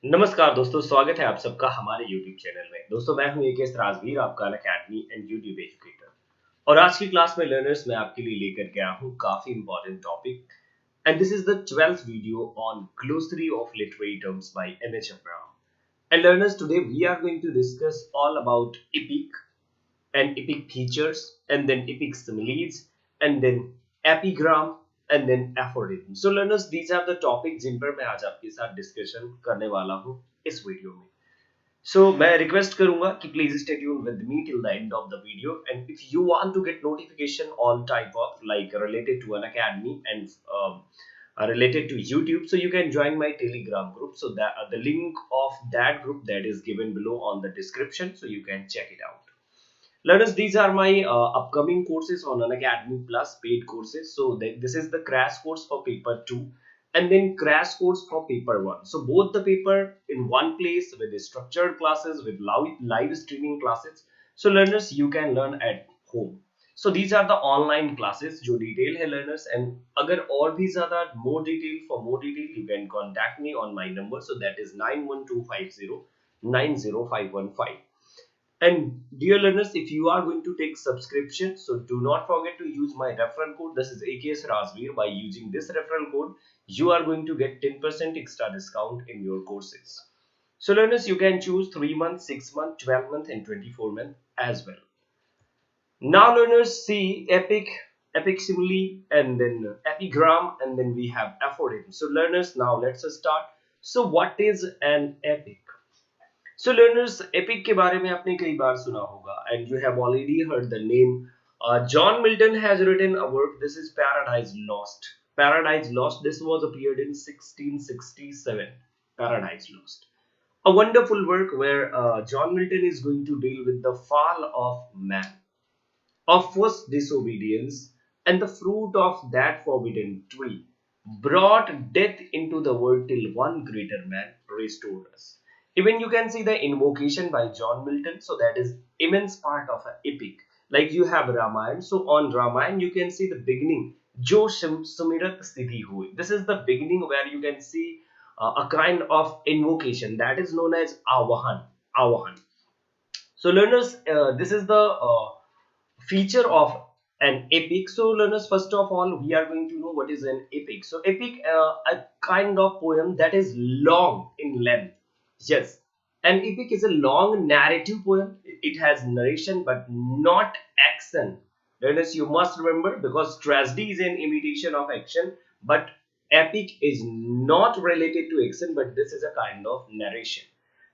नमस्कार दोस्तों, स्वागत है आप सबका हमारे YouTube चैनल में। दोस्तों, मैं हूं एकेएस राजवीर, आपका अनअकैडमी एंड यूट्यूब एजुकेटर। और आज की क्लास में लर्नर्स मैं आपके लिए लेकर के आया हूं काफी important topic. And this is the 12th video on glossary of literary terms by M H. Abraham. And learners, today we are going to discuss all about epic and epic features, and then epic similes, and then epigram, and then aphorism. So learners, these are the topics जिन पर मैं आज आपके साथ discussion करने वाला हूँ इस video में. So मैं रिक्वेस्ट करूंगा कि please stay tune with me till the end of the video, and if you want to get notification on type of like related to an academy and related to YouTube, so you can join my Telegram group. So that the link of that group that is given below on the description, so you can check it out. Learners, these are my upcoming courses on Unacademy Plus paid courses. So this is the crash course for paper 2 and then crash course for paper 1. So both the paper in one place with the structured classes, with live streaming classes. So learners, you can learn at home. So these are the online classes जो detail है learners, and अगर और भी ज़्यादा more detail you can contact me on my number. So that is 9125090515. And dear learners, if you are going to take subscription, so do not forget to use my referral code. This is AKS Razveer. By using this referral code, you are going to get 10% extra discount in your courses. So learners, you can choose 3 months, 6 months, 12 months, and 24 months as well. Now learners, see epic simile, and then epigram, and then we have aphorism. So learners, now let's start. So what is an epic? So learners, epic के बारे में आपने कई बार सुना होगा, and you have already heard the name. John Milton has written a work. This is Paradise Lost. Paradise Lost. This was appeared in 1667. Paradise Lost. A wonderful work where John Milton is going to deal with the fall of man, of first disobedience, and the fruit of that forbidden tree brought death into the world till one greater man restored us. Even you can see the invocation by John Milton, so that is immense part of an epic. Like you have Ramayana, so on Ramayana you can see the beginning. Jo Sumirat Siddhi Hui. This is the beginning where you can see a kind of invocation that is known as Avahan. Avahan. So learners, this is the feature of an epic. So learners, first of all we are going to know what is an epic. So epic, a kind of poem that is long in length. Yes, an epic is a long narrative poem. It has narration but not action. Learners, you must remember, because tragedy is an imitation of action, but epic is not related to action, but this is a kind of narration,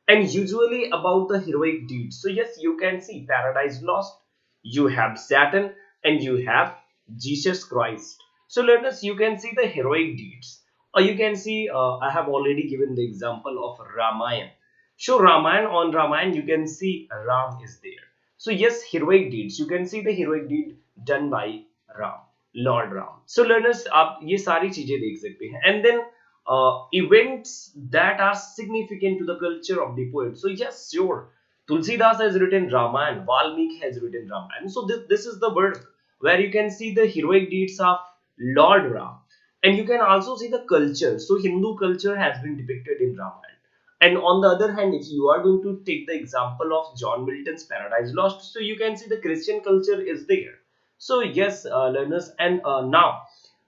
and usually about the heroic deeds. So yes, you can see Paradise Lost, you have Saturn, and you have Jesus Christ. So learners, you can see the heroic deeds, or you can see I have already given the example of Ramayana. So Ramayana, on Ramayana you can see Ram is there. So yes, heroic deeds, you can see the heroic deed done by Ram, Lord Ram. So learners, आप ये सारी चीजें देख सकते हैं, and then events that are significant to the culture of the poet. So yes, sure, Tulsidas has written Ramayana, Valmiki has written Ramayana. So this is the work where you can see the heroic deeds of Lord Ram, and you can also see the culture. So Hindu culture has been depicted in Ramayana. And on the other hand, if you are going to take the example of John Milton's Paradise Lost, so you can see the Christian culture is there. So yes, learners, and now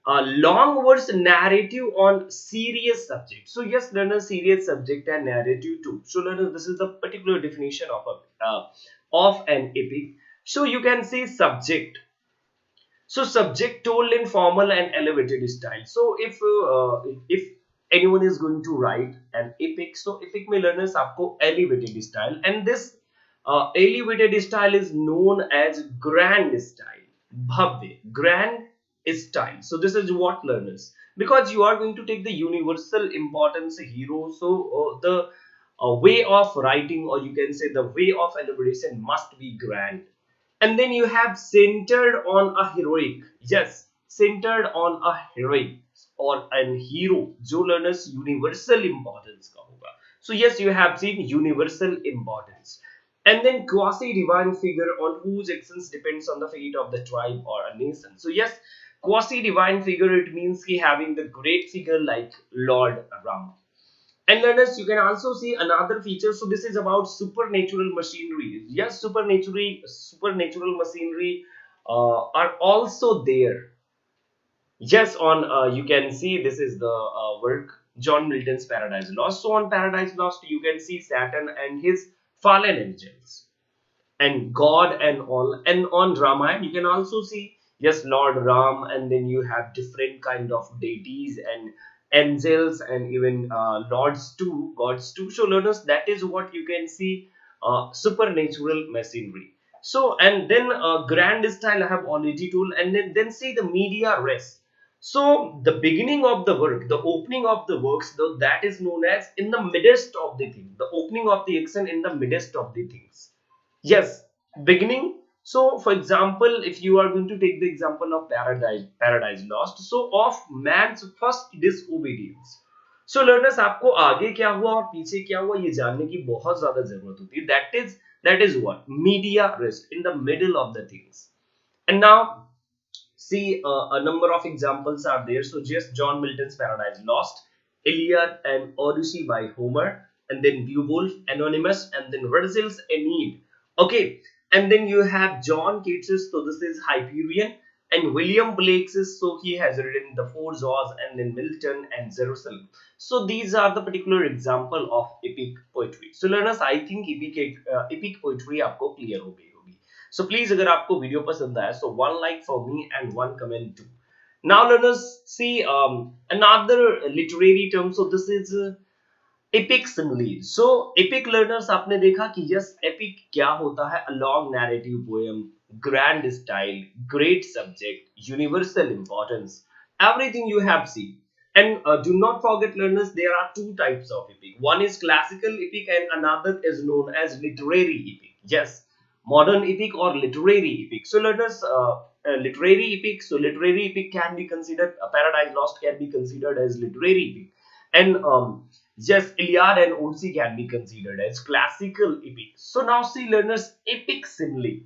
long verse narrative on serious subject. So yes, learners, serious subject and narrative too. So learners, this is the particular definition of an epic. So you can say subject. So subject told in formal and elevated style. So if anyone is going to write an epic, so epic में learners आपको elevated style, and this elevated style is known as grand style, bhavya, grand style. So this is what learners, because you are going to take the universal importance hero. So the way of writing, or you can say the way of elaboration, must be grand. And then you have centered on a heroic. Yes, centered on a heroic or an hero जो learners universal importance का होगा. So yes, you have seen universal importance. And then quasi divine figure on whose actions depends on the fate of the tribe or a nation. So yes, quasi divine figure, it means he having the great figure like Lord Rama. And learners, you can also see another feature. So this is about supernatural machinery. Yes, supernatural machinery are also there. Yes, on you can see this is the work John Milton's Paradise Lost. So on Paradise Lost, you can see Saturn and his fallen angels and God and all. And on Ramayana, you can also see yes Lord Ram, and then you have different kind of deities and angels and even lords too, gods too. So learners, that is what you can see supernatural machinery. So and then grand style I have already told, and then see the media rest. So the beginning of the work, the opening of the works, though that is known as in the midst of the thing, the opening of the action in the midst of the things. Yes, beginning. So, for example, if you are going to take the example of Paradise Lost, so of man's first disobedience. So, learners, आपको आगे क्या हुआ और पीछे क्या हुआ ये जानने की बहुत ज्यादा जरूरत होती है. That is what media rest in the middle of the things. And now see, a number of examples are there. So, just John Milton's Paradise Lost, Iliad and Odyssey by Homer, and then Beowulf, Anonymous, and then Virgil's Aeneid. Okay, and then you have John Keats's, so this is Hyperion, and William Blake's, so he has written The Four Jaws, and then Milton and Jerusalem. So these are the particular example of epic poetry. So learners, I think epic poetry आपको clear हो गई होगी. So please अगर आपको video पसंद आया so one like for me and one comment too. Now learners, see another literary term. So this is epic simile. So epic learners आपने देखा कि yes epic क्या होता है, a long narrative poem, grand style, great subject, universal importance, everything you have seen. And do not forget learners, there are two types of epic. One is classical epic and another is known as literary epic. Yes, modern epic or literary epic. So learners, literary epic. So literary epic can be considered, Paradise Lost can be considered as literary epic. And yes, Iliad and Odyssey can be considered as classical epic. So now see learners, epic simile.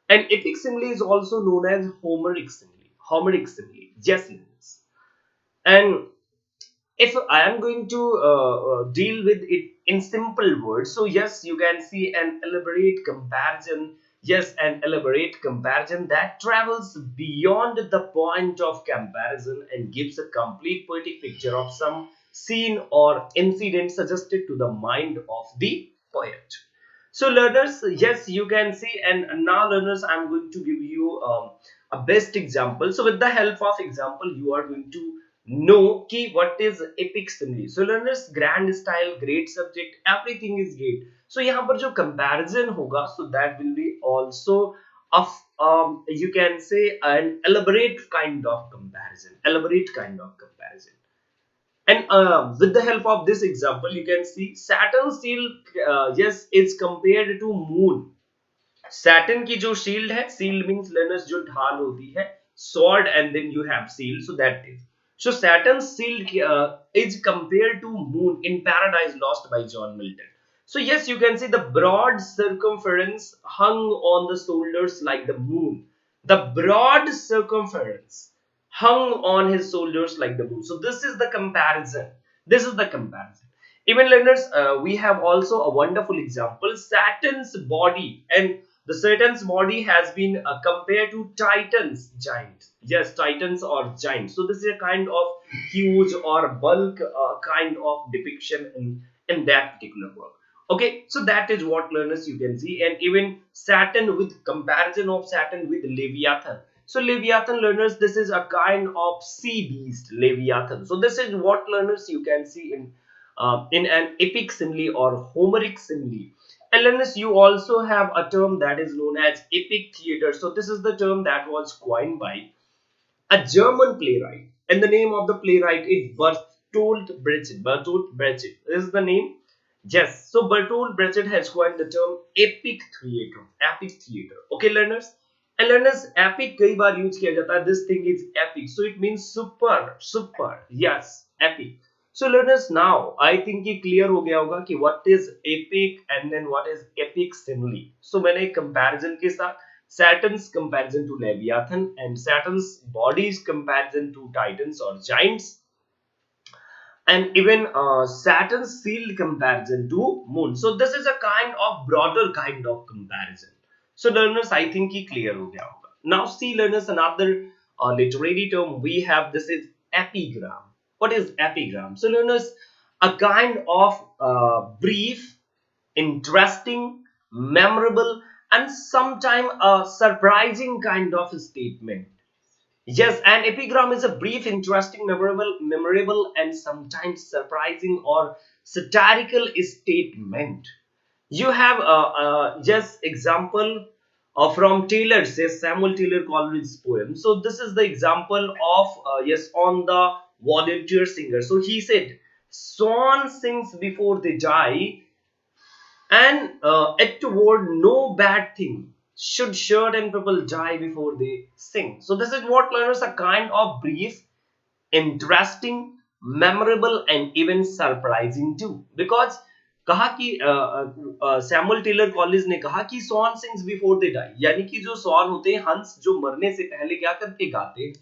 And epic simile is also known as Homeric simile. Homeric simile. Yes, learners. And if I am going to deal with it in simple words, so yes, you can see an elaborate comparison. Yes, an elaborate comparison that travels beyond the point of comparison and gives a complete poetic picture of some scene or incident suggested to the mind of the poet. So learners, yes, you can see, and now learners, I'm going to give you a best example. So with the help of example, you are going to know कि what is epic simile. So learners, grand style, great subject, everything is great. So यहाँ पर जो comparison होगा, so that will be also of you can say an elaborate kind of comparison, elaborate kind of comparison. And with the help of this example, you can see Saturn shield, yes, is compared to Moon. Saturn की जो shield है, shield means learners जो ढाल होती है, sword and then you have shield, so that is. So Saturn's shield is compared to Moon in Paradise Lost by John Milton. So yes, you can see the broad circumference hung on the shoulders like the moon. The broad circumference hung on his shoulders like the moon. So this is the comparison. This is the comparison. Even learners, we have also a wonderful example. Saturn's body, and the Saturn's body has been compared to Titan's giant. Yes, Titans or giants. So this is a kind of huge or bulk kind of depiction in that particular work. Okay, so that is what learners you can see. And even Saturn, with comparison of Saturn with Leviathan. So Leviathan learners, this is a kind of sea beast, Leviathan. So this is what learners you can see in an epic simile or Homeric simile. And learners, you also have a term that is known as epic theater. So this is the term that was coined by a German playwright. And the name of the playwright is Bertolt Brecht. Bertolt Brecht is the name. Yes, so Bertolt Brecht has coined the term epic theater. Epic theater. Okay, learners. And learners, epic कई बार use किया जाता है. This thing is epic. So it means super, super. Yes, epic. So learners, now I think ये clear हो गया होगा कि what is epic and then what is epic simile. So मैंने comparison के साथ Saturn's comparison to Leviathan and Saturn's body's comparison to Titans or giants, and even Saturn's sealed comparison to Moon. So this is a kind of broader kind of comparison. So learners, I think ये clear हो गया होगा. Now see learners, another literary term we have. This is epigram. What is epigram? So learners, a kind of brief, interesting, memorable, and sometimes a surprising kind of statement. Yes, an epigram is a brief, interesting, memorable, and sometimes surprising or satirical statement. You have just example from Taylor, says Samuel Taylor Coleridge's poem. So this is the example of yes, on the volunteer singer. So he said, "Swan sings before they die, and it toward no bad thing. Should shirt and people die before they sing?" So this is what learners a kind of brief, interesting, memorable, and even surprising too. Because कहा कि Samuel Taylor college ने कहा कि swan sings before they die, यानी कि जो sworn होते हैं हंस, जो मरने से पहले क्या करके गाते हैं।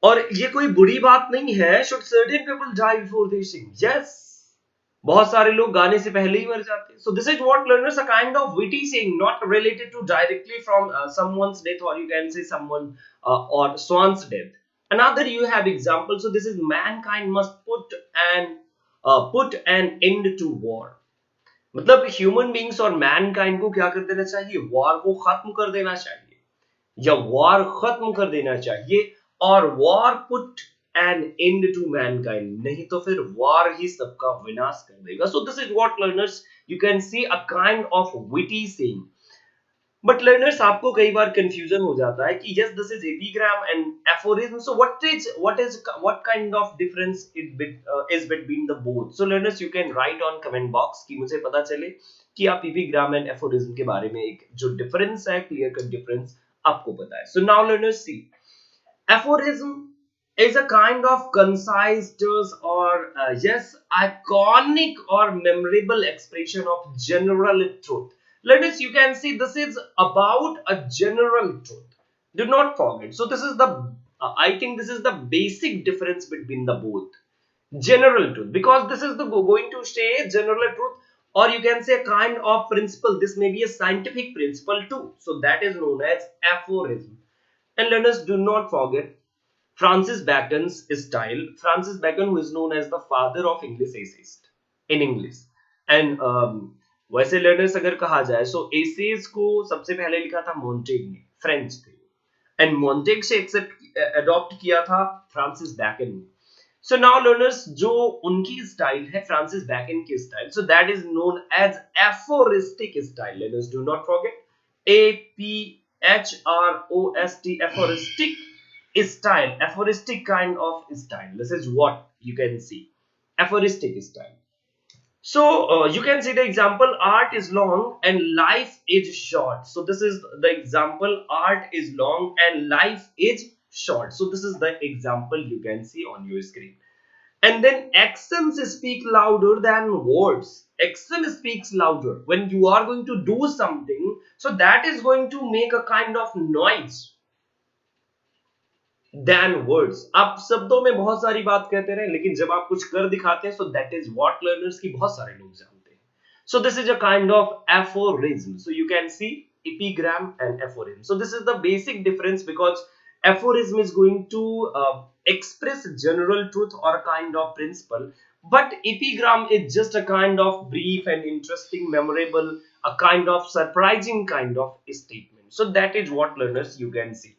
और ये कोई बुरी बात नहीं है। Should certain people die before they sing? Yes, बहुत सारे लोग गाने से पहले ही मर जाते हैं। So this is what learners a kind of witty saying, not related to directly from someone's death, or you can say someone or swan's death. Another you have example. So this is mankind must put an end to war. मतलब human beings और Mankind को क्या कर देना चाहिए? War को खत्म कर देना चाहिए, या वॉर खत्म कर देना चाहिए, और war put an end to mankind, नहीं तो फिर वॉर ही सबका विनाश कर देगा. So this is what learners you can see a kind of witty saying. But learners आपको कई बार कंफ्यूजन हो जाता है कि yes this is epigram and aphorism. So what kind of difference is between the both? So learners you can write on comment box कि मुझे पता चले कि आप एपिग्राम एंड एफोरिज्म के बारे में एक जो डिफरेंस है, क्लियर कट डिफरेंस आपको पता है. So now learners see, aphorism is a kind of concise terse or yes, iconic or memorable expression of general truth. Ladies, you can see this is about a general truth. Do not forget. So this is the I think this is the basic difference between the both. General truth, because this is the going to say general truth, or you can say a kind of principle. This may be a scientific principle too. So that is known as aphorism. And learners, do not forget Francis Bacon's style. Francis Bacon, who is known as the father of English essayist in English. And वैसे learners अगर कहा जाए, so essays को सबसे पहले लिखा था मोन्टेग ने, फ्रेंच थे, एंड मोन्टेग से एक्सेप्ट अडॉप्ट किया था फ्रांसिस बैकन ने. So now learners, जो उनकी स्टाइल है, फ्रांसिस बैकन की style, so that is known as aphoristic style. Learners, do not forget APHROST, aphoristic style, aphoristic kind of style. This is what you can see, aphoristic style. So you can see the example, art is long and life is short. So this is the example, art is long and life is short. So this is the example you can see on your screen. And then actions speak louder than words. Action speaks louder. When you are going to do something, so that is going to make a kind of noise than words. आप शब्दों में बहुत सारी बात कहते रहे, लेकिन जब आप कुछ कर दिखाते हैं, so that is what learners की बहुत सारे लोग जानते हैं. So this is a kind of aphorism. So you can see epigram and aphorism. So this is the basic difference, because aphorism is going to express general truth or a kind of principle, but epigram is just a kind of brief and interesting, memorable, a kind of surprising kind of statement. So that is what learners you can see.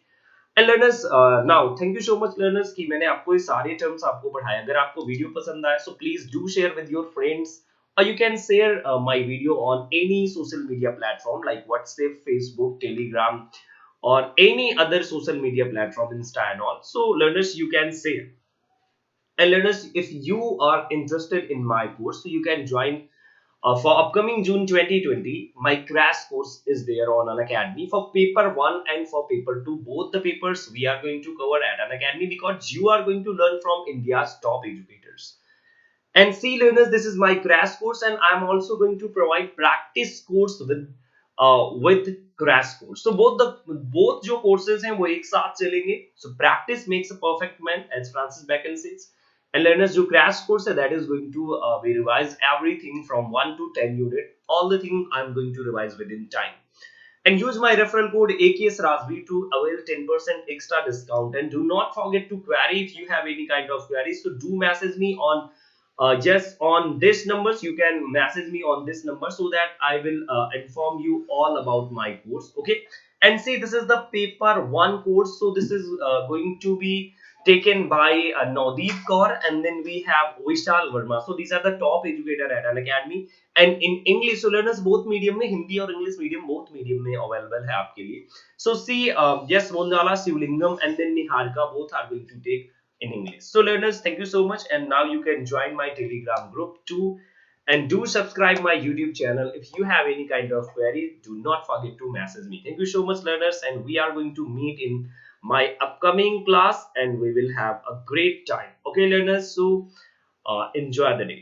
And learners, now thank you so much learners कि मैंने आपको ये सारे terms आपको पढ़ाए. अगर आपको video पसंद आया, so please do share with your friends, or you can share my video on any social media platform like WhatsApp, Facebook, Telegram, or any other social media platform, Insta and all. So learners, you can share. And learners, if you are interested in my course, so you can join for upcoming June 2020. My crash course is there on Unacademy for paper 1 and for paper 2. Both the papers we are going to cover at Unacademy, because you are going to learn from India's top educators. And see learners, this is my crash course, and I am also going to provide practice course with crash course. So both जो courses हैं वो एक साथ चलेंगे. So practice makes a perfect man, as Francis Bacon says. And learners, जो crash course है, that is going to be revised everything from 1 to 10 unit. All the thing I'm going to revise within time. And use my referral code AKS Razvi to avail 10% extra discount. And do not forget to query if you have any kind of queries. So do message me on just on this numbers. You can message me on this number so that I will inform you all about my course. Okay. And see, this is the paper one course. So this is going to be taken by Nadeep Kaur, and then we have Vishal Verma. So these are the top educator at an academy. And in English, so learners both medium में, हिंदी और English medium both medium में available है आपके लिए. So see yes Monjala, Shivalingam and then Niharika both are going to take in English. So learners, thank you so much, and now you can join my Telegram group too, and do subscribe my YouTube channel. If you have any kind of query, do not forget to message me. Thank you so much learners, and we are going to meet in my upcoming class, and we will have a great time. Okay learners, so enjoy the day.